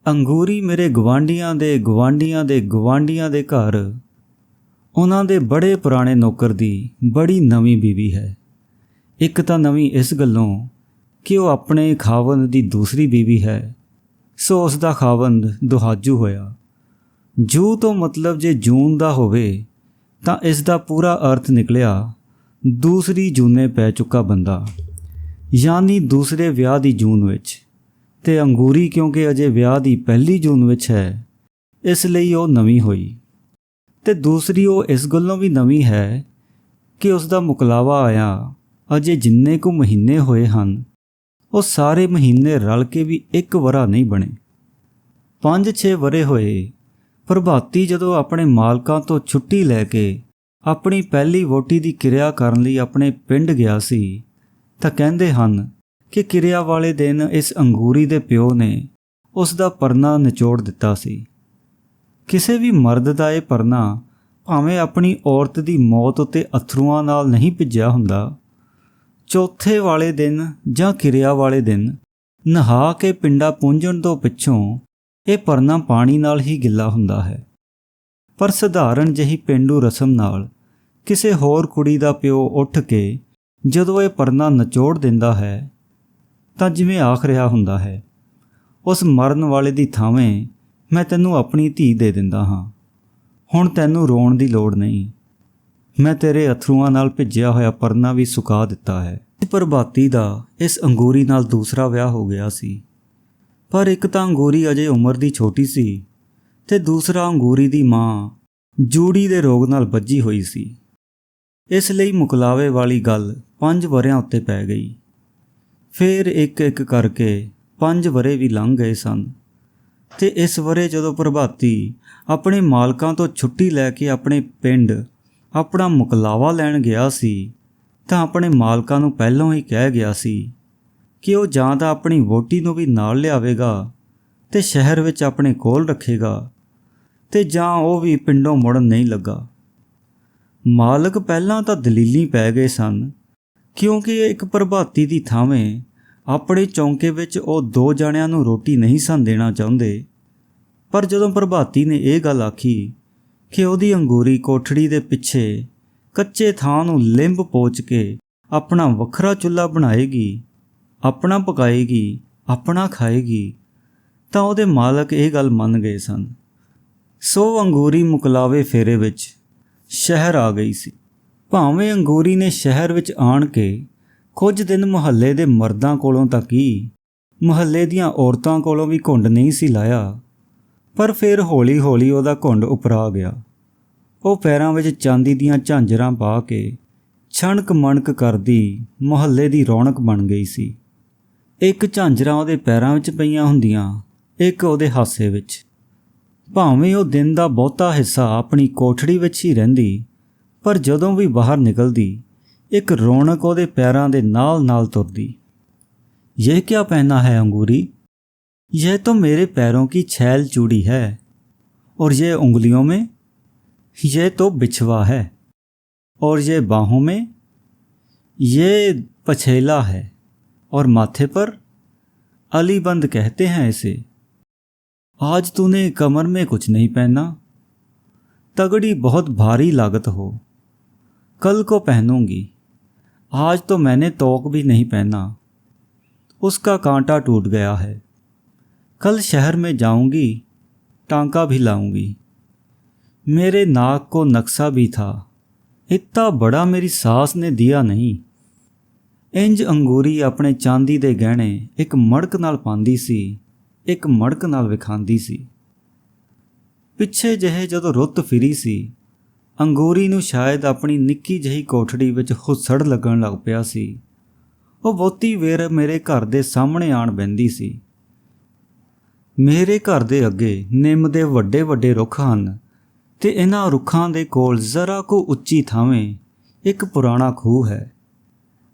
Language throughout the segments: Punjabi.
ਅੰਗੂਰੀ ਮੇਰੇ ਗਵਾਂਢੀਆਂ ਦੇ ਗਵਾਂਢੀਆਂ ਦੇ ਗਵਾਂਢੀਆਂ ਦੇ ਘਰ ਉਹਨਾਂ ਦੇ ਬੜੇ ਪੁਰਾਣੇ ਨੌਕਰ ਦੀ ਬੜੀ ਨਵੀਂ ਬੀਵੀ ਹੈ। ਇੱਕ ਤਾਂ ਨਵੀਂ ਇਸ ਗੱਲੋਂ ਕਿ ਉਹ ਆਪਣੇ ਖਾਵੰਦ ਦੀ ਦੂਸਰੀ ਬੀਵੀ ਹੈ, ਸੋ ਉਸ ਦਾ ਖਾਵੰਦ ਦੁਹਾਜੂ ਹੋਇਆ। ਜੂ ਤੋਂ ਮਤਲਬ ਜੇ ਜੂਨ ਦਾ ਹੋਵੇ ਤਾਂ ਇਸ ਦਾ ਪੂਰਾ ਅਰਥ ਨਿਕਲਿਆ ਦੂਸਰੀ ਜੂਨੇ ਪੈ ਚੁੱਕਾ ਬੰਦਾ, ਯਾਨੀ ਦੂਸਰੇ ਵਿਆਹ ਦੀ ਜੂਨ ਵਿੱਚ। ਤੇ ਅੰਗੂਰੀ ਕਿਉਂਕਿ ਅਜੇ ਵਿਆਹ ਦੀ ਪਹਿਲੀ ਜੂਨ ਵਿੱਚ ਹੈ, ਇਸ ਲਈ ਉਹ ਨਵੀਂ ਹੋਈ। ਤੇ ਦੂਸਰੀ ਉਹ ਇਸ ਗੱਲੋਂ ਵੀ ਨਵੀਂ ਹੈ ਕਿ ਉਸ ਦਾ ਮੁਕਲਾਵਾ ਆਇਆ ਅਜੇ ਜਿੰਨੇ ਕੁ ਮਹੀਨੇ ਹੋਏ ਹਨ, ਉਹ ਸਾਰੇ ਮਹੀਨੇ ਰਲ ਕੇ ਵੀ ਇੱਕ ਵਰ੍ਹਾ ਨਹੀਂ ਬਣੇ। 5-6 ਵਰ੍ਹੇ ਹੋਏ। ਪ੍ਰਭਾਤੀ ਜਦੋਂ ਆਪਣੇ ਮਾਲਕਾਂ ਤੋਂ ਛੁੱਟੀ ਲੈ ਕੇ ਆਪਣੀ ਪਹਿਲੀ ਵਹੁਟੀ ਦੀ ਕਿਰਿਆ ਕਰਨ ਲਈ ਆਪਣੇ ਪਿੰਡ ਗਿਆ ਸੀ ਤਾਂ ਕਹਿੰਦੇ ਹਨ ਕਿ ਕਿਰਿਆ ਵਾਲੇ ਦਿਨ ਇਸ ਅੰਗੂਰੀ ਦੇ ਪਿਓ ਨੇ ਉਸ ਦਾ ਪਰਨਾ ਨਿਚੋੜ ਦਿੱਤਾ ਸੀ। ਕਿਸੇ ਵੀ ਮਰਦ ਦਾ ਇਹ ਪਰਨਾ ਭਾਵੇਂ ਆਪਣੀ ਔਰਤ ਦੀ ਮੌਤ ਉੱਤੇ ਅਥਰੂਆਂ ਨਾਲ ਨਹੀਂ ਭਿੱਜਿਆ ਹੁੰਦਾ, ਚੌਥੇ ਵਾਲੇ ਦਿਨ ਜਾਂ ਕਿਰਿਆ ਵਾਲੇ ਦਿਨ ਨਹਾ ਕੇ ਪਿੰਡਾ ਪੂੰਝਣ ਤੋਂ ਪਿੱਛੋਂ ਇਹ ਪਰਨਾ ਪਾਣੀ ਨਾਲ ਹੀ ਗਿੱਲਾ ਹੁੰਦਾ ਹੈ। ਪਰ ਸਧਾਰਨ ਜਿਹੀ ਪੇਂਡੂ ਰਸਮ ਨਾਲ ਕਿਸੇ ਹੋਰ ਕੁੜੀ ਦਾ ਪਿਓ ਉੱਠ ਕੇ ਜਦੋਂ ਇਹ ਪਰਨਾ ਨਿਚੋੜ ਦਿੰਦਾ ਹੈ ਤਾਂ ਜਿਵੇਂ ਆਖ ਰਿਹਾ ਹੁੰਦਾ ਹੈ, ਉਸ ਮਰਨ ਵਾਲੇ ਦੀ ਥਾਵੇਂ ਮੈਂ ਤੈਨੂੰ ਆਪਣੀ ਧੀ ਦੇ ਦਿੰਦਾ ਹਾਂ, ਹੁਣ ਤੈਨੂੰ ਰੋਣ ਦੀ ਲੋੜ ਨਹੀਂ, ਮੈਂ ਤੇਰੇ ਅਥਰੂਆਂ ਨਾਲ ਭਿੱਜਿਆ ਹੋਇਆ ਪਰਨਾ ਵੀ ਸੁਕਾ ਦਿੱਤਾ ਹੈ। ਪ੍ਰਭਾਤੀ ਦਾ ਇਸ ਅੰਗੂਰੀ ਨਾਲ ਦੂਸਰਾ ਵਿਆਹ ਹੋ ਗਿਆ ਸੀ, ਪਰ ਇੱਕ ਤਾਂ ਅੰਗੂਰੀ ਅਜੇ ਉਮਰ ਦੀ ਛੋਟੀ ਸੀ ਤੇ ਦੂਸਰਾ ਅੰਗੂਰੀ ਦੀ ਮਾਂ ਜੂੜੀ ਦੇ ਰੋਗ ਨਾਲ ਬੱਝੀ ਹੋਈ ਸੀ। ਇਸ ਲਈ ਮੁਕਲਾਵੇ ਵਾਲੀ ਗੱਲ 5 ਵਰ੍ਹਿਆਂ ਉੱਤੇ ਪੈ ਗਈ। ਫਿਰ ਇੱਕ ਕਰਕੇ 5 ਵਰ੍ਹੇ ਵੀ ਲੰਘ ਗਏ ਸਨ ਤੇ ਇਸ ਵਰ੍ਹੇ ਜਦੋਂ ਪ੍ਰਭਾਤੀ ਆਪਣੇ ਮਾਲਕਾਂ ਤੋਂ ਛੁੱਟੀ ਲੈ ਕੇ ਆਪਣੇ ਪਿੰਡ ਆਪਣਾ ਮੁਕਲਾਵਾ ਲੈਣ ਗਿਆ ਸੀ ਤਾਂ ਆਪਣੇ ਮਾਲਕਾਂ ਨੂੰ ਪਹਿਲਾਂ ਹੀ ਕਹਿ ਗਿਆ ਸੀ ਕਿ ਉਹ ਜਾਂ ਤਾਂ ਆਪਣੀ ਵਹੁਟੀ ਨੂੰ ਵੀ ਨਾਲ ਲਿਆਵੇਗਾ ਤੇ ਸ਼ਹਿਰ ਵਿੱਚ ਆਪਣੇ ਕੋਲ ਰੱਖੇਗਾ ਤੇ ਜਾਂ ਉਹ ਵੀ ਪਿੰਡੋਂ ਮੁੜਨ ਨਹੀਂ ਲੱਗਾ। ਮਾਲਕ ਪਹਿਲਾਂ ਤਾਂ ਦਲੀਲੀ ਪੈ ਗਏ ਸਨ, ਕਿਉਂਕਿ ਇੱਕ ਪ੍ਰਭਾਤੀ ਦੀ ਥਾਵੇਂ ਆਪਣੇ ਚੌਂਕੇ ਵਿੱਚ ਉਹ 2 ਜਣਿਆਂ ਨੂੰ ਰੋਟੀ ਨਹੀਂ ਸਨ ਦੇਣਾ ਚਾਹੁੰਦੇ। ਪਰ ਜਦੋਂ ਪ੍ਰਭਾਤੀ ਨੇ ਇਹ ਗੱਲ ਆਖੀ ਕਿ ਉਹਦੀ ਅੰਗੂਰੀ ਕੋਠੜੀ ਦੇ ਪਿੱਛੇ ਕੱਚੇ ਥਾਂ ਨੂੰ ਲਿੰਬ ਪੋਚ ਕੇ ਆਪਣਾ ਵੱਖਰਾ ਚੁੱਲ੍ਹਾ ਬਣਾਏਗੀ, ਆਪਣਾ ਪਕਾਏਗੀ, ਆਪਣਾ ਖਾਏਗੀ, ਤਾਂ ਉਹਦੇ ਮਾਲਕ ਇਹ ਗੱਲ ਮੰਨ ਗਏ ਸਨ। ਸੋ ਅੰਗੂਰੀ ਮੁਕਲਾਵੇ ਫੇਰੇ ਵਿੱਚ ਸ਼ਹਿਰ ਆ ਗਈ ਸੀ। ਭਾਵੇਂ ਅੰਗੂਰੀ ਨੇ ਸ਼ਹਿਰ ਵਿੱਚ ਆਣ ਕੇ ਕੁਝ ਦਿਨ ਮੁਹੱਲੇ ਦੇ ਮਰਦਾਂ ਕੋਲੋਂ ਤਾਂ ਕੀ, ਮੁਹੱਲੇ ਦੀਆਂ ਔਰਤਾਂ ਕੋਲੋਂ ਵੀ ਘੁੰਡ ਨਹੀਂ ਸੀ ਲਾਇਆ, ਪਰ ਫਿਰ ਹੌਲੀ ਹੌਲੀ ਉਹਦਾ ਘੁੰਡ ਉਪਰਾ ਗਿਆ। ਉਹ ਪੈਰਾਂ ਵਿੱਚ ਚਾਂਦੀ ਦੀਆਂ ਝਾਂਜਰਾਂ ਪਾ ਕੇ ਛਣਕ ਮਣਕ ਕਰਦੀ ਮੁਹੱਲੇ ਦੀ ਰੌਣਕ ਬਣ ਗਈ ਸੀ। ਇੱਕ ਝਾਂਜਰਾਂ ਉਹਦੇ ਪੈਰਾਂ ਵਿੱਚ ਪਈਆਂ ਹੁੰਦੀਆਂ, ਇੱਕ ਉਹਦੇ ਹਾਸੇ ਵਿੱਚ। ਭਾਵੇਂ ਉਹ ਦਿਨ ਦਾ ਬਹੁਤਾ ਹਿੱਸਾ ਆਪਣੀ ਕੋਠੜੀ ਵਿੱਚ ਹੀ ਰਹਿੰਦੀ, ਪਰ ਜਦੋਂ ਵੀ ਬਾਹਰ ਨਿਕਲਦੀ ਇੱਕ ਰੌਣਕ ਉਹਦੇ ਪੈਰਾਂ ਦੇ ਨਾਲ ਨਾਲ ਤੁਰਦੀ। ਇਹ ਕਿਆ ਪਹਿਨਾ ਹੈ अंगूरी? यह तो मेरे पैरों की छैल चूड़ी है, और ये उंगलियों में यह तो बिछवा है, और ये बाहों में ये पछेला है, और माथे पर अलीबंद कहते हैं इसे। आज तूने कमर में कुछ नहीं पहना, तगड़ी बहुत भारी लागत हो, कल को पहनूंगी, आज तो मैंने तोक भी नहीं पहना, उसका कांटा टूट गया है, कल शहर में जाऊंगी, टांका भी लाऊंगी, मेरे नाक को नक्शा भी था, इतना बड़ा मेरी सास ने दिया नहीं। इंज अंगूरी अपने चांदी दे गहने एक मड़क नाल पांदी सी, एक मड़क नाल विखांदी सी। पिछे ਜਿਹੇ ਜਦੋਂ ਰੁੱਤ ਫਿਰੀ ਸੀ, ਅੰਗੂਰੀ ਨੂੰ ਸ਼ਾਇਦ ਆਪਣੀ ਨਿੱਕੀ ਜਿਹੀ ਕੋਠੜੀ ਵਿੱਚ ਹੁੱਸੜ ਲੱਗਣ ਲੱਗ ਪਿਆ ਸੀ। ਉਹ ਬਹੁਤੀ ਵੇਰ ਮੇਰੇ ਘਰ ਦੇ ਸਾਹਮਣੇ ਆਣ ਬਹਿੰਦੀ ਸੀ। ਮੇਰੇ ਘਰ ਦੇ ਅੱਗੇ ਨਿੰਮ ਦੇ ਵੱਡੇ ਵੱਡੇ ਰੁੱਖ ਹਨ ਤੇ ਇਹਨਾਂ ਰੁੱਖਾਂ ਦੇ ਕੋਲ ਜ਼ਰਾ ਕੁ ਉੱਚੀ ਥਾਵੇਂ ਇੱਕ ਪੁਰਾਣਾ ਖੂਹ ਹੈ।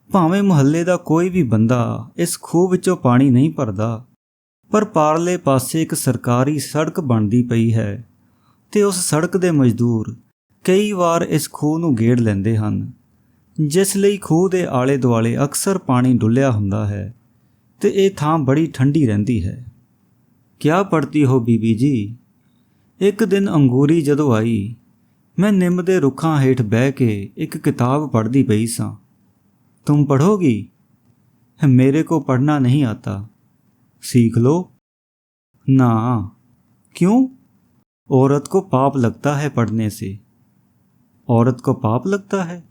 ਭਾਵੇਂ ਮੁਹੱਲੇ ਦਾ ਕੋਈ ਵੀ ਬੰਦਾ ਇਸ ਖੂਹ ਵਿੱਚੋਂ ਪਾਣੀ ਨਹੀਂ ਭਰਦਾ, ਪਰ ਪਾਰਲੇ ਪਾਸੇ ਇੱਕ ਸਰਕਾਰੀ ਸੜਕ ਬਣਦੀ ਪਈ ਹੈ ਤੇ ਉਸ ਸੜਕ ਦੇ ਮਜ਼ਦੂਰ ਕਈ ਵਾਰ ਇਸ ਖੂਹ ਨੂੰ ਗੇੜ ਲੈਂਦੇ ਹਨ, ਜਿਸ ਲਈ ਖੂਹ ਦੇ ਆਲੇ ਦੁਆਲੇ ਅਕਸਰ ਪਾਣੀ ਡੁੱਲਿਆ ਹੁੰਦਾ ਹੈ ਤੇ ਇਹ ਥਾਂ ਬੜੀ ਠੰਡੀ ਰਹਿੰਦੀ ਹੈ। क्या पढ़ती हो बीबी जी? एक दिन अंगूरी जदों आई, मैं निम दे रुखां हेठ बह के एक किताब पढ़दी पई सां। तुम पढ़ोगी? मेरे को पढ़ना नहीं आता। सीख लो। ना। क्यों? औरत को पाप लगता है पढ़ने से। औरत को पाप लगता है,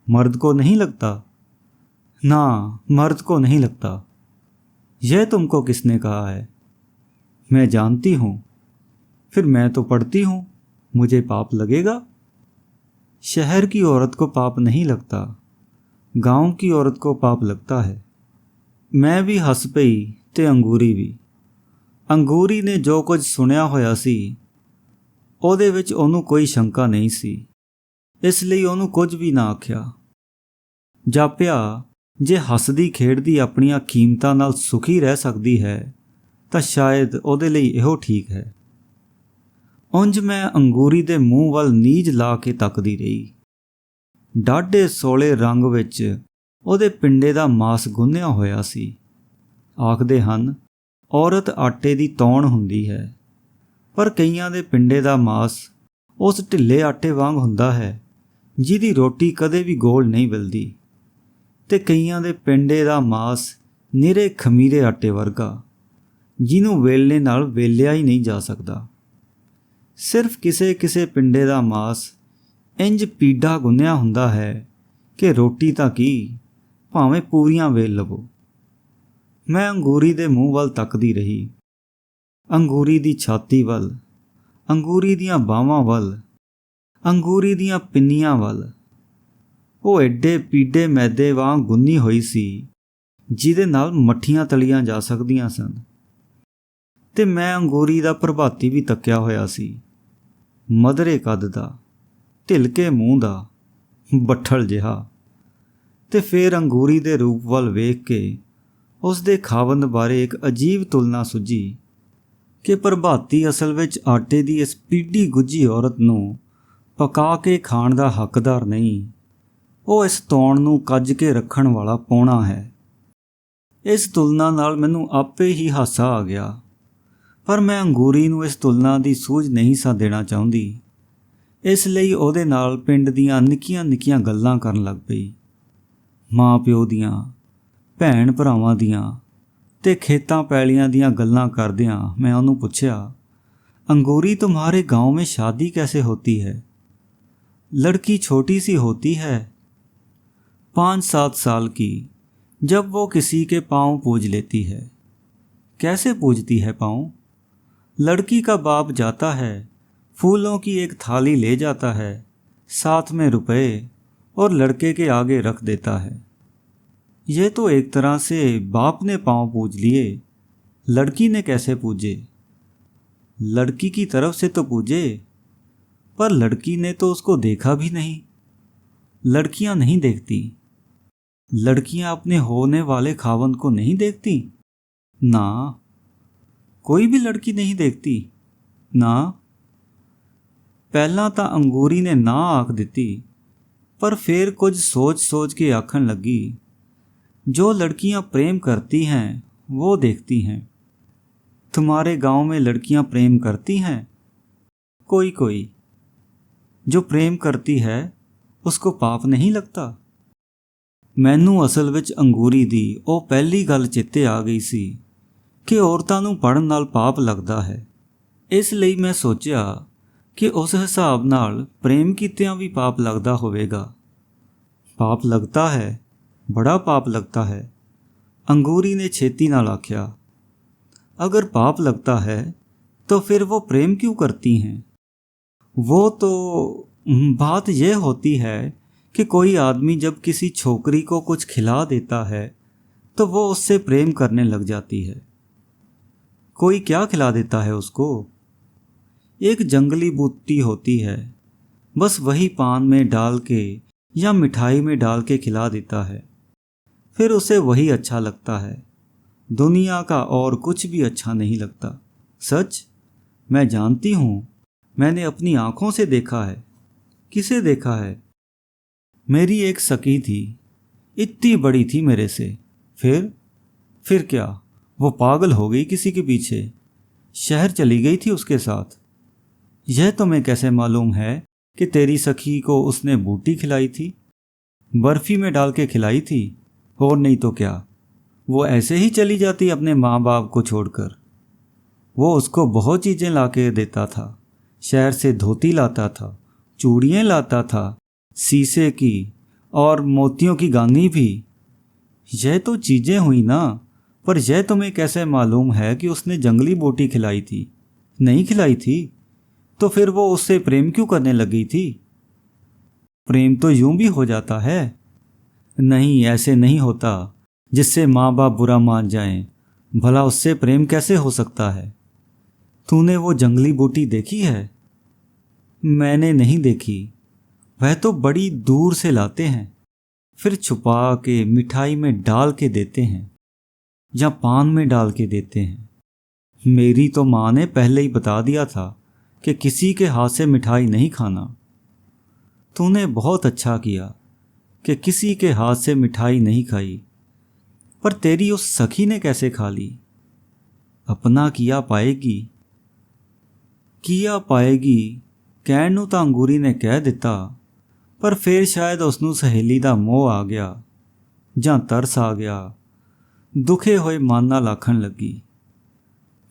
मर्द को नहीं लगता? ना, मर्द को नहीं लगता। यह तुमको किसने कहा है? मैं जानती हूँ। फिर मैं तो पढ़ती हूँ, मुझे पाप लगेगा? शहर की औरत को पाप नहीं लगता, गांव की औरत को पाप लगता है। मैं भी हस पई ते अंगूरी भी। अंगूरी ने जो कुछ सुनिया होया सी ਉਹਦੇ ਵਿੱਚ ਉਹਨੂੰ ਕੋਈ ਸ਼ੰਕਾ ਨਹੀਂ ਸੀ, ਇਸ ਲਈ ਉਹਨੂੰ ਕੁਝ ਵੀ ਨਾ ਆਖਿਆ। ਜਾਪਿਆ ਜੇ ਹੱਸਦੀ ਖੇਡਦੀ ਆਪਣੀਆਂ ਕੀਮਤਾਂ ਨਾਲ ਸੁਖੀ ਰਹਿ ਸਕਦੀ ਹੈ ਤਾਂ ਸ਼ਾਇਦ ਉਹਦੇ ਲਈ ਇਹੋ ਠੀਕ ਹੈ। ਉਂਝ ਮੈਂ ਅੰਗੂਰੀ ਦੇ ਮੂੰਹ ਵੱਲ ਨੀਝ ਲਾ ਕੇ ਤੱਕਦੀ ਰਹੀ। ਡਾਢੇ ਸੋਲੇ ਰੰਗ ਵਿੱਚ ਉਹਦੇ ਪਿੰਡੇ ਦਾ ਮਾਸ ਗੁੰਨਿਆ ਹੋਇਆ ਸੀ। ਆਖਦੇ ਹਨ ਔਰਤ ਆਟੇ ਦੀ ਤੌਣ ਹੁੰਦੀ ਹੈ, ਪਰ ਕਈਆਂ ਦੇ ਪਿੰਡੇ ਦਾ ਮਾਸ ਉਸ ਢਿੱਲੇ ਆਟੇ ਵਾਂਗ ਹੁੰਦਾ ਹੈ ਜਿਹਦੀ ਰੋਟੀ ਕਦੇ ਵੀ ਗੋਲ ਨਹੀਂ ਮਿਲਦੀ, ਤੇ ਕਈਆਂ ਦੇ ਪਿੰਡੇ ਦਾ ਮਾਸ ਨਿਰੇ ਖਮੀਰੇ ਆਟੇ ਵਰਗਾ ਜਿਹਨੂੰ ਵੇਲਣੇ ਨਾਲ ਵੇਲਿਆ ਹੀ ਨਹੀਂ ਜਾ ਸਕਦਾ। ਸਿਰਫ ਕਿਸੇ ਕਿਸੇ ਪਿੰਡੇ ਦਾ ਮਾਸ ਇੰਜ ਪੀਡਾ ਗੁੰਨਿਆ ਹੁੰਦਾ ਹੈ ਕਿ ਰੋਟੀ ਤਾਂ ਕੀ, ਭਾਵੇਂ ਪੂਰੀਆਂ ਵੇਲ ਲਵੋ। ਮੈਂ ਅੰਗੂਰੀ ਦੇ ਮੂੰਹ ਵੱਲ ਤੱਕਦੀ ਰਹੀ, ਅੰਗੂਰੀ ਦੀ ਛਾਤੀ ਵੱਲ, ਅੰਗੂਰੀ ਦੀਆਂ ਬਾਹਾਂ ਵੱਲ, ਅੰਗੂਰੀ ਦੀਆਂ ਪਿੰਨੀਆਂ ਵੱਲ। ਉਹ ਐਡੇ ਪੀਡੇ ਮੈਦੇ ਵਾਂਗ ਗੁੰਨੀ ਹੋਈ ਸੀ ਜਿਹਦੇ ਨਾਲ ਮੱਠੀਆਂ ਤਲੀਆਂ ਜਾ ਸਕਦੀਆਂ ਸਨ। ਤੇ ਮੈਂ ਅੰਗੂਰੀ ਦਾ ਪ੍ਰਭਾਤੀ ਵੀ ਤੱਕਿਆ ਹੋਇਆ ਸੀ, ਮਧਰੇ ਕੱਦ ਦਾ, ਢਿਲਕੇ ਮੂੰਹ ਦਾ, ਬੱਠਲ ਜਿਹਾ। ਤੇ ਫਿਰ ਅੰਗੂਰੀ ਦੇ ਰੂਪ ਵੱਲ ਵੇਖ ਕੇ ਉਸ ਦੇ ਖਾਵੰਦ ਬਾਰੇ ਇੱਕ ਅਜੀਬ ਤੁਲਨਾ ਸੁੱਝੀ ਕਿ ਪ੍ਰਭਾਤੀ ਅਸਲ ਵਿੱਚ ਆਟੇ ਦੀ ਇਸ ਪੀਡੀ ਗੁੱਝੀ ਔਰਤ ਨੂੰ ਪਕਾ ਕੇ ਖਾਣ ਦਾ ਹੱਕਦਾਰ ਨਹੀਂ, ਉਹ ਇਸ ਤੌਣ ਨੂੰ ਕੱਜ ਕੇ ਰੱਖਣ ਵਾਲਾ ਪੌਣਾ ਹੈ। ਇਸ ਤੁਲਨਾ ਨਾਲ ਮੈਨੂੰ ਆਪੇ ਹੀ ਹਾਸਾ ਆ ਗਿਆ, ਪਰ ਮੈਂ ਅੰਗੂਰੀ ਨੂੰ ਇਸ ਤੁਲਨਾ ਦੀ ਸੂਝ ਨਹੀਂ ਸਾਂ ਦੇਣਾ ਚਾਹੁੰਦੀ, ਇਸ ਲਈ ਉਹਦੇ ਨਾਲ ਪਿੰਡ ਦੀਆਂ ਨਿੱਕੀਆਂ ਨਿੱਕੀਆਂ ਗੱਲਾਂ ਕਰਨ ਲੱਗ ਪਈ। ਮਾਂ ਪਿਓ ਦੀਆਂ, ਭੈਣ ਭਰਾਵਾਂ ਦੀਆਂ ਤੇ ਖੇਤਾਂ ਪੈਲੀਆਂ ਦੀਆਂ ਗੱਲਾਂ ਕਰਦਿਆਂ ਮੈਂ ਉਹਨੂੰ ਪੁੱਛਿਆ, अंगूरी तुम्हारे गांव में शादी कैसे होती है? लड़की छोटी सी होती है, 5-7 साल की, जब वो किसी के पाँव पूज लेती है। कैसे पूजती है पाँव? लड़की का बाप जाता है, फूलों की एक थाली ले जाता है, साथ में रुपए और लड़के के आगे रख देता है। ये तो एक तरह से बाप ने पाँव पूज लिए, लड़की ने कैसे पूजे? लड़की की तरफ से तो पूजे, पर लड़की ने तो उसको देखा भी नहीं। लड़कियां नहीं देखती, लड़कियां अपने होने वाले खावंद को नहीं देखती ना, कोई भी लड़की नहीं देखती ना। पहला तो अंगूरी ने ना आख दिती, पर फिर कुछ सोच सोच के आखन लगी, जो लड़कियां प्रेम करती हैं वो देखती हैं। तुम्हारे गांव में लड़कियां प्रेम करती हैं? कोई कोई। जो प्रेम करती है उसको पाप नहीं लगता? मैनू असल विच अंगूरी दी ਉਹ ਪਹਿਲੀ ਗੱਲ ਚੇਤੇ ਆ ਗਈ ਸੀ ਕਿ ਔਰਤਾਂ ਨੂੰ ਪੜਨ ਨਾਲ ਪਾਪ ਲੱਗਦਾ ਹੈ। ਇਸ ਲਈ ਮੈਂ ਸੋਚਿਆ ਕਿ ਉਸ ਹਿਸਾਬ ਨਾਲ ਪ੍ਰੇਮ ਕੀਤਿਆਂ ਵੀ ਪਾਪ ਲੱਗਦਾ ਹੋਵੇਗਾ। ਪਾਪ ਲੱਗਦਾ ਹੈ, ਬੜਾ ਪਾਪ लगता है, अंगूरी ने छेती नाल आख्या। अगर पाप लगता है तो फिर वो प्रेम क्यों करती हैं? वो तो बात यह होती है कि कोई आदमी जब किसी छोकरी को कुछ खिला देता है तो वो उससे प्रेम करने लग जाती है। कोई क्या खिला देता है उसको? एक जंगली बूटी होती है, बस वही पान में डाल के या मिठाई में डाल के खिला देता है, फिर उसे वही अच्छा लगता है। दुनिया का और कुछ भी अच्छा नहीं लगता। सच, मैं जानती हूँ, मैंने अपनी आँखों से देखा है। किसे देखा है? मेरी एक सखी थी, इतनी बड़ी थी मेरे से। फिर क्या? वो पागल हो गई किसी के पीछे, शहर चली गई थी उसके साथ। यह तुम्हें कैसे मालूम है कि तेरी सखी को उसने बूटी खिलाई थी? बर्फी में डाल के खिलाई थी, और नहीं तो क्या। वो ऐसे ही चली जाती अपने माँ बाप को छोड़कर। वो उसको बहुत चीज़ें ला के देता था। शहर से धोती लाता था, चूड़ियाँ लाता था, शीशे की और मोतियों की गानी भी। यह तो चीज़ें हुई ना, पर यह तुम्हें कैसे मालूम है कि उसने जंगली बूटी खिलाई थी? नहीं खिलाई थी तो फिर वो उससे प्रेम क्यों करने लगी थी? प्रेम तो यूं भी हो जाता है। नहीं, ऐसे नहीं होता जिससे माँ बाप बुरा मान जाएं। भला उससे प्रेम कैसे हो सकता है? तूने वो जंगली बूटी देखी है? मैंने नहीं देखी। वह तो बड़ी दूर से लाते हैं, फिर छुपा के मिठाई में डाल के देते हैं या पान में डाल के देते हैं। मेरी तो माँ ने पहले ही बता दिया था कि किसी के हाथ से मिठाई नहीं खाना। तूने बहुत अच्छा किया कि किसी के हाथ से मिठाई नहीं खाई, पर तेरी उस सखी ने कैसे खा ली? अपना किया पाएगी। ਕਹਿਣ ਨੂੰ ਤਾਂ ਅੰਗੂਰੀ ਨੇ ਕਹਿ ਦਿੱਤਾ, ਪਰ ਫਿਰ ਸ਼ਾਇਦ ਉਸ ਨੂੰ ਸਹੇਲੀ ਦਾ ਮੋਹ ਆ ਗਿਆ ਜਾਂ ਤਰਸ ਆ ਗਿਆ। दुखे हुए मन नाल आखन लगी।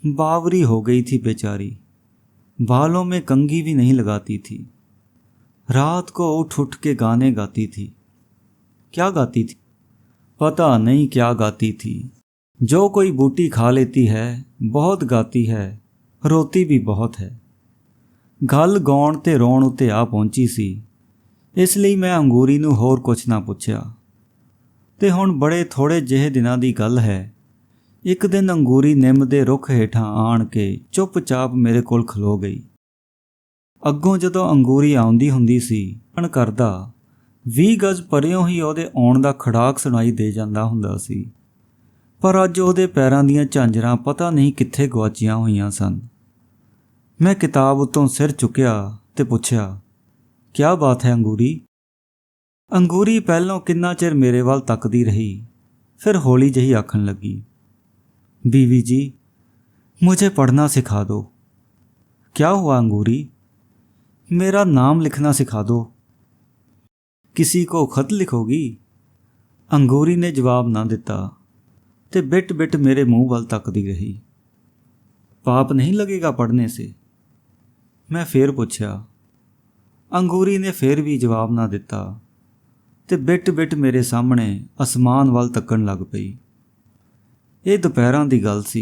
बावरी हो गई थी बेचारी, बालों में कंघी भी नहीं लगाती थी। रात को उठ उठ के गाने गाती थी। क्या गाती थी? पता नहीं क्या गाती थी। जो कोई बूटी खा लेती है बहुत गाती है, रोती भी बहुत है। गल गाउण ते रोण उत्ते आ पहुंची सी, इसलिए मैं अंगूरी नूं होर कुछ ना पुछया। ਤੇ ਹੁਣ ਬੜੇ ਥੋੜੇ ਜਿਹੇ ਦਿਨਾਂ ਦੀ ਗੱਲ ਹੈ। ਇੱਕ ਦਿਨ ਅੰਗੂਰੀ ਨਿੰਮ ਦੇ ਰੁੱਖ ਹੇਠਾਂ ਆਣ ਕੇ ਚੁੱਪਚਾਪ ਮੇਰੇ ਕੋਲ ਖਲੋ ਗਈ। ਅੱਗੋਂ ਜਦੋਂ ਅੰਗੂਰੀ ਆਉਂਦੀ ਹੁੰਦੀ ਸੀ, ਅਣ ਕਰਦਾ 20 ਗਜ਼ ਪਰਿਓਂ ਹੀ ਉਹਦੇ ਆਉਣ ਦਾ ਖੜਾਕ ਸੁਣਾਈ ਦੇ ਜਾਂਦਾ ਹੁੰਦਾ ਸੀ। ਪਰ ਅੱਜ ਉਹਦੇ ਪੈਰਾਂ ਦੀਆਂ ਝਾਂਜਰਾਂ ਪਤਾ ਨਹੀਂ ਕਿੱਥੇ ਗੁਆਚੀਆਂ ਹੋਈਆਂ ਸਨ। ਮੈਂ ਕਿਤਾਬ ਉੱਤੋਂ ਸਿਰ ਚੁੱਕਿਆ ਤੇ ਪੁੱਛਿਆ, ਕਿਆ ਬਾਤ ਹੈ ਅੰਗੂਰੀ? अंगूरी पहलों किन्ना चिर मेरे वाल तकदी रही, फिर हौली जही आखन लगी, बीवी जी मुझे पढ़ना सिखा दो। क्या हुआ अंगूरी? मेरा नाम लिखना सिखा दो। किसी को खत लिखोगी? अंगूरी ने जवाब ना दिता ते बिट बिट मेरे मुंह वाल तकदी रही। पाप नहीं लगेगा पढ़ने से? मैं फिर पूछा। अंगूरी ने फिर भी जवाब ना दिता ਤੇ ਬਿਟ ਬਿਟ ਮੇਰੇ ਸਾਹਮਣੇ ਅਸਮਾਨ ਵੱਲ ਤੱਕਣ ਲੱਗ ਪਈ। ਇਹ ਦੁਪਹਿਰਾਂ ਦੀ ਗੱਲ ਸੀ।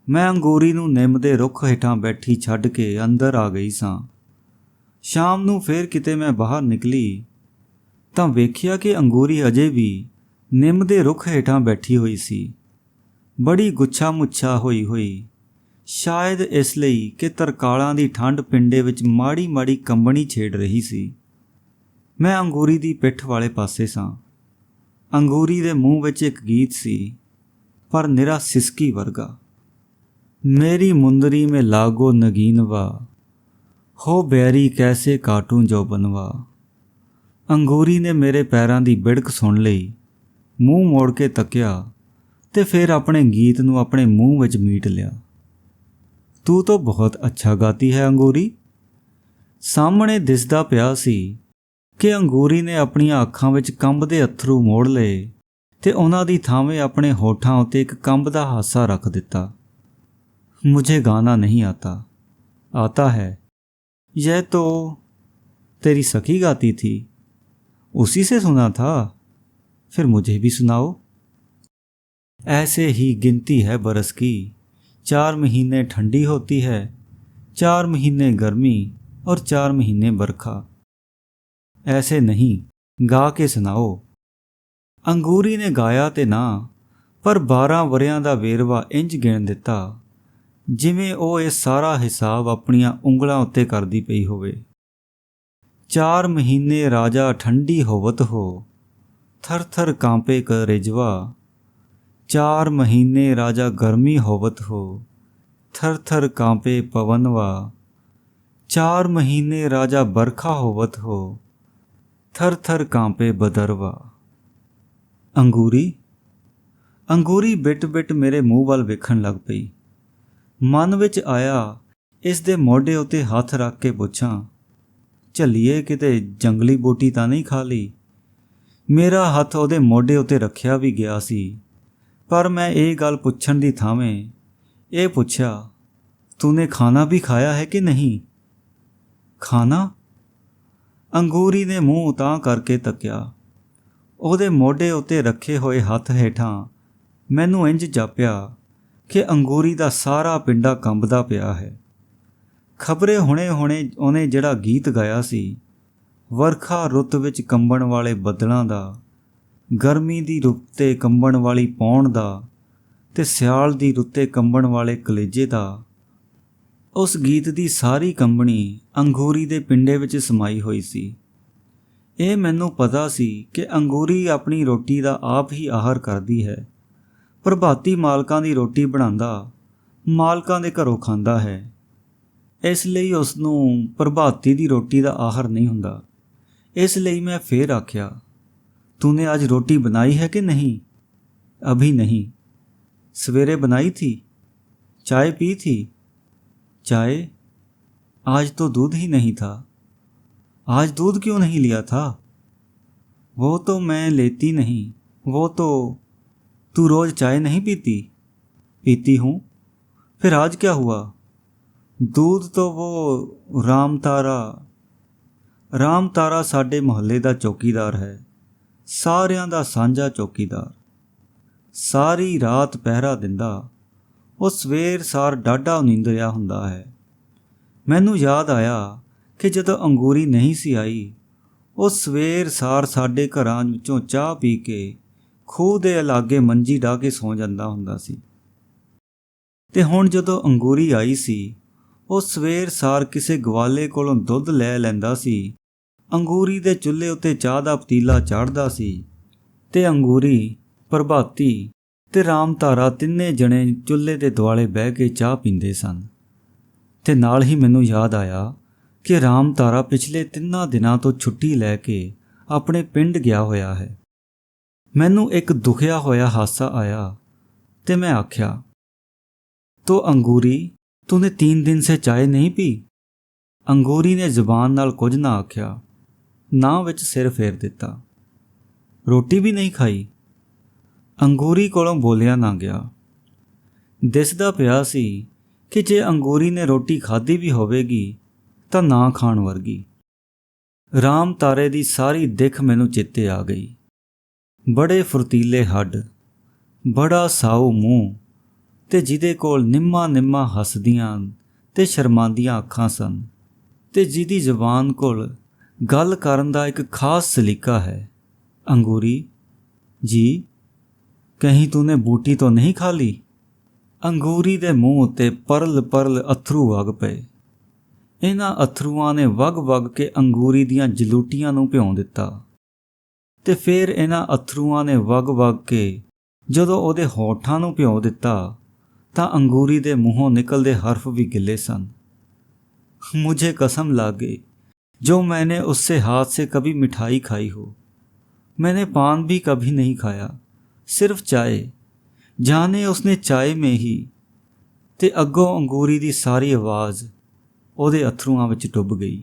ਮੈਂ ਅੰਗੂਰੀ ਨੂੰ ਨਿੰਮ ਦੇ ਰੁੱਖ ਹੇਠਾਂ ਬੈਠੀ ਛੱਡ ਕੇ ਅੰਦਰ ਆ ਗਈ ਸਾਂ। ਸ਼ਾਮ ਨੂੰ ਫੇਰ ਕਿਤੇ ਮੈਂ ਬਾਹਰ ਨਿਕਲੀ ਤਾਂ ਵੇਖਿਆ ਕਿ ਅੰਗੂਰੀ ਅਜੇ ਵੀ ਨਿੰਮ ਦੇ ਰੁੱਖ ਹੇਠਾਂ ਬੈਠੀ ਹੋਈ ਸੀ, ਬੜੀ ਗੁੱਛਾ ਮੁੱਛਾ ਹੋਈ, ਸ਼ਾਇਦ ਇਸ ਲਈ ਕਿ ਤਰਕਾਲਾਂ ਦੀ ਠੰਡ ਪਿੰਡੇ ਵਿੱਚ ਮਾੜੀ ਮਾੜੀ ਕੰਬਣੀ ਛੇੜ ਰਹੀ ਸੀ। मैं अंगूरी दी पिठ वाले पासे सां। अंगूरी दे मूँह विच एक गीत सी, पर निरा सिसकी वर्गा। मेरी मुंदरी में लागो नगीनवा, हो बैरी कैसे काटूं जो बनवा। अंगूरी ने मेरे पैरां दी बिड़क सुन लई, मूँह मोड़ के तकिया ते फिर अपने गीत नूं अपने मूँह विच मीट लिया। तू तो बहुत अच्छा गाती है अंगूरी। सामने दिसदा पिया सी ਕਿ ਅੰਗੂਰੀ ਨੇ ਆਪਣੀਆਂ ਅੱਖਾਂ ਵਿੱਚ ਕੰਬਦੇ ਅੱਥਰੂ ਮੋੜ ਲਏ ਤੇ ਉਹਨਾਂ ਦੀ ਥਾਵੇਂ ਆਪਣੇ ਹੋਠਾਂ ਉੱਤੇ ਇੱਕ ਕੰਬਦਾ ਹਾਸਾ ਰੱਖ ਦਿੱਤਾ। मुझे गाना नहीं आता। आता है, यह तो तेरी सखी गाती थी, उसी से सुना था, फिर मुझे भी सुनाओ। ऐसे ही गिनती है बरस की, 4 महीने ठंडी होती है, 4 महीने गर्मी और 4 महीने बरखा। ऐसे नहीं, गा के सुनाओ। अंगूरी ने गाया ते ना, पर 12 ਵਰਿਆਂ ਦਾ ਵੇਰਵਾ ਇੰਜ ਗਿਣ ਦਿੱਤਾ ਜਿਵੇਂ ਉਹ ਇਹ ਸਾਰਾ ਹਿਸਾਬ ਆਪਣੀਆਂ ਉਂਗਲਾਂ ਉੱਤੇ ਕਰਦੀ ਪਈ ਹੋਵੇ। 4 ਮਹੀਨੇ ਰਾਜਾ ਠੰਡੀ ਹੋਵਤ ਹੋ, थर थर कांपे कर रिजवा। 4 महीने राजा गर्मी होवत हो, थर थर कांपे पवनवा। 4 महीने राजा बरखा होवत हो, थर थर कांपे बदरवा। अंगूरी बिट बिट मेरे मूँह वाल वेखण लग पई ਮਨ ਵਿੱਚ ਆਇਆ ਇਸ ਦੇ ਮੋਢੇ ਉੱਤੇ ਹੱਥ ਰੱਖ ਕੇ ਪੁੱਛਾਂ, ਝੱਲੀਏ ਕਿਤੇ ਜੰਗਲੀ ਬੂਟੀ ਤਾਂ ਨਹੀਂ ਖਾ ਲਈ। ਮੇਰਾ ਹੱਥ ਉਹਦੇ ਮੋਢੇ ਉੱਤੇ ਰੱਖਿਆ ਵੀ ਗਿਆ ਸੀ, ਪਰ ਮੈਂ ਇਹ ਗੱਲ ਪੁੱਛਣ ਦੀ ਥਾਵੇਂ ਇਹ ਪੁੱਛਿਆ, ਤੂਨੇ ਖਾਣਾ ਵੀ ਖਾਇਆ ਹੈ ਕਿ ਨਹੀਂ? ਖਾਣਾ? ਅੰਗੂਰੀ ਨੇ ਮੂੰਹ ਤਾਂ ਕਰਕੇ ਤੱਕਿਆ। ਉਹਦੇ ਮੋਢੇ ਉੱਤੇ ਰੱਖੇ ਹੋਏ ਹੱਥ ਹੇਠਾਂ ਮੈਨੂੰ ਇੰਜ ਜਾਪਿਆ ਕਿ ਅੰਗੂਰੀ ਦਾ ਸਾਰਾ ਪਿੰਡਾ ਕੰਬਦਾ ਪਿਆ ਹੈ। ਖਬਰੇ ਹੁਣੇ ਉਹਨੇ ਜਿਹੜਾ ਗੀਤ ਗਾਇਆ ਸੀ, ਵਰਖਾ ਰੁੱਤ ਵਿੱਚ ਕੰਬਣ ਵਾਲੇ ਬੱਦਲਾਂ ਦਾ, ਗਰਮੀ ਦੀ ਰੁੱਤ 'ਤੇ ਕੰਬਣ ਵਾਲੀ ਪੌਣ ਦਾ, ਤੇ ਸਿਆਲ ਦੀ ਰੁੱਤੇ ਕੰਬਣ ਵਾਲੇ ਕਲੇਜੇ ਦਾ, ਉਸ ਗੀਤ ਦੀ ਸਾਰੀ ਕੰਬਣੀ ਅੰਗੂਰੀ ਦੇ ਪਿੰਡੇ ਵਿੱਚ ਸਮਾਈ ਹੋਈ ਸੀ। ਇਹ ਮੈਨੂੰ ਪਤਾ ਸੀ ਕਿ ਅੰਗੂਰੀ ਆਪਣੀ ਰੋਟੀ ਦਾ ਆਪ ਹੀ ਆਹਰ ਕਰਦੀ ਹੈ। ਪ੍ਰਭਾਤੀ ਮਾਲਕਾਂ ਦੀ ਰੋਟੀ ਬਣਾਉਂਦਾ, ਮਾਲਕਾਂ ਦੇ ਘਰੋਂ ਖਾਂਦਾ ਹੈ। ਇਸ ਲਈ ਉਸ ਨੂੰ ਪ੍ਰਭਾਤੀ ਦੀ ਰੋਟੀ ਦਾ ਆਹਰ ਨਹੀਂ ਹੁੰਦਾ। ਇਸ ਲਈ ਮੈਂ ਫੇਰ ਆਖਿਆ, ਤੂਨੇ ਅੱਜ ਰੋਟੀ ਬਣਾਈ ਹੈ ਕਿ नहीं? अभी नहीं। सवेरे बनाई थी? चाय पी थी? चाय? आज तो दूध ही नहीं था। आज दूध क्यों नहीं लिया था? वो तो मैं लेती नहीं। वो तो तू रोज़ चाय नहीं पीती? पीती हूँ। फिर आज क्या हुआ? दूध तो वो राम तारा साडे मोहल्ले दा चौकीदार है, सारियां दा सांझा चौकीदार। सारी रात पहरा दिंदा, ਉਹ ਸਵੇਰ ਸਾਰ ਡਾਢਾ ਨੀਂਦਰਿਆ ਹੁੰਦਾ ਹੈ। ਮੈਨੂੰ ਯਾਦ ਆਇਆ ਕਿ ਜਦੋਂ ਅੰਗੂਰੀ ਨਹੀਂ ਸੀ ਆਈ, ਉਹ ਸਵੇਰ ਸਾਰ ਸਾਡੇ ਘਰਾਂ ਵਿੱਚੋਂ ਚਾਹ ਪੀ ਕੇ ਖੂਹ ਦੇ ਲਾਗੇ ਮੰਜੀ ਢਾਹ ਕੇ ਸੌਂ ਜਾਂਦਾ ਹੁੰਦਾ ਸੀ। ਤੇ ਹੁਣ ਜਦੋਂ ਅੰਗੂਰੀ ਆਈ ਸੀ, ਉਹ ਸਵੇਰ ਸਾਰ ਕਿਸੇ ਗਵਾਲੇ ਕੋਲੋਂ ਦੁੱਧ ਲੈ ਲੈਂਦਾ ਸੀ। ਅੰਗੂਰੀ ਦੇ ਚੁੱਲ੍ਹੇ ਉੱਤੇ ਚਾਹ ਦਾ ਪਤੀਲਾ ਚਾੜ੍ਹਦਾ ਸੀ ਤੇ ਅੰਗੂਰੀ, ਪ੍ਰਭਾਤੀ ਤੇ ਰਾਮ ਤਾਰਾ ਤਿੰਨੇ ਜਣੇ ਚੁੱਲ੍ਹੇ ਦੇ ਦੁਆਲੇ ਬਹਿ ਕੇ ਚਾਹ ਪੀਂਦੇ ਸਨ। ਤੇ ਨਾਲ ਹੀ ਮੈਨੂੰ ਯਾਦ ਆਇਆ ਕਿ ਰਾਮ ਤਾਰਾ ਪਿਛਲੇ 3 ਦਿਨਾਂ ਤੋਂ ਛੁੱਟੀ ਲੈ ਕੇ ਆਪਣੇ ਪਿੰਡ ਗਿਆ ਹੋਇਆ ਹੈ। ਮੈਨੂੰ ਇੱਕ ਦੁਖਿਆ ਹੋਇਆ ਹਾਸਾ ਆਇਆ ਤੇ ਮੈਂ ਆਖਿਆ, ਤੋ ਅੰਗੂਰੀ, तूने 3 दिन से चाय नहीं पी? अंगूरी ने ਜ਼ੁਬਾਨ ਨਾਲ ਕੁਝ ਨਾ ਆਖਿਆ, ਨਾ ਵਿੱਚ ਸਿਰ ਫੇਰ ਦਿੱਤਾ। ਰੋਟੀ ਵੀ ਨਹੀਂ ਖਾਈ? ਅੰਗੂਰੀ ਕੋਲੋਂ ਬੋਲਿਆ ਨਾ ਗਿਆ। ਦਿਸਦਾ ਪਿਆ ਸੀ ਕਿ ਜੇ ਅੰਗੂਰੀ ਨੇ ਰੋਟੀ ਖਾਧੀ ਵੀ ਹੋਵੇਗੀ ਤਾਂ ਨਾ ਖਾਣ ਵਰਗੀ। ਰਾਮ ਤਾਰੇ ਦੀ ਸਾਰੀ ਦਿੱਖ ਮੈਨੂੰ ਚੇਤੇ ਆ ਗਈ। ਬੜੇ ਫੁਰਤੀਲੇ ਹੱਡ, ਬੜਾ ਸਾਊ ਮੂੰਹ ਤੇ ਜਿਹਦੇ ਕੋਲ ਨਿੰਮਾ ਹੱਸਦੀਆਂ ਤੇ ਸ਼ਰਮਾਂਦੀਆਂ ਅੱਖਾਂ ਸਨ, ਤੇ ਜਿਹਦੀ ਜ਼ੁਬਾਨ ਕੋਲ ਗੱਲ ਕਰਨ ਦਾ ਇੱਕ ਖਾਸ ਸਲੀਕਾ ਹੈ। ਅੰਗੂਰੀ ਜੀ, कहीं तूने बूटी तो नहीं खा ली? अंगूरी दे मूँह उत्ते परल अथरू वग पे। इन्हां अथरूआं ने वग के अंगूरी दियां जलूटियां नूं भਿਉਂ ਦਿੱਤਾ ਤੇ ਫਿਰ इन्हां अथरूआं ने वग के ਜਦੋਂ ਉਹਦੇ ਹੋਠਾਂ ਨੂੰ ਭਿਉਂ ਦਿੱਤਾ ਤਾਂ अंगूरी दे मूँहों निकलदे हर्फ भी गिले सन। मुझे कसम लागे जो मैंने उससे हाथ से कभी मिठाई खाई हो। मैंने पान भी कभी नहीं खाया, सिर्फ चाय। जाने उसने चाय में ही। ते अगों अंगूरी दी सारी आवाज़ ਉਹਦੇ ਅਥਰੂਆਂ ਵਿੱਚ ਡੁੱਬ ਗਈ।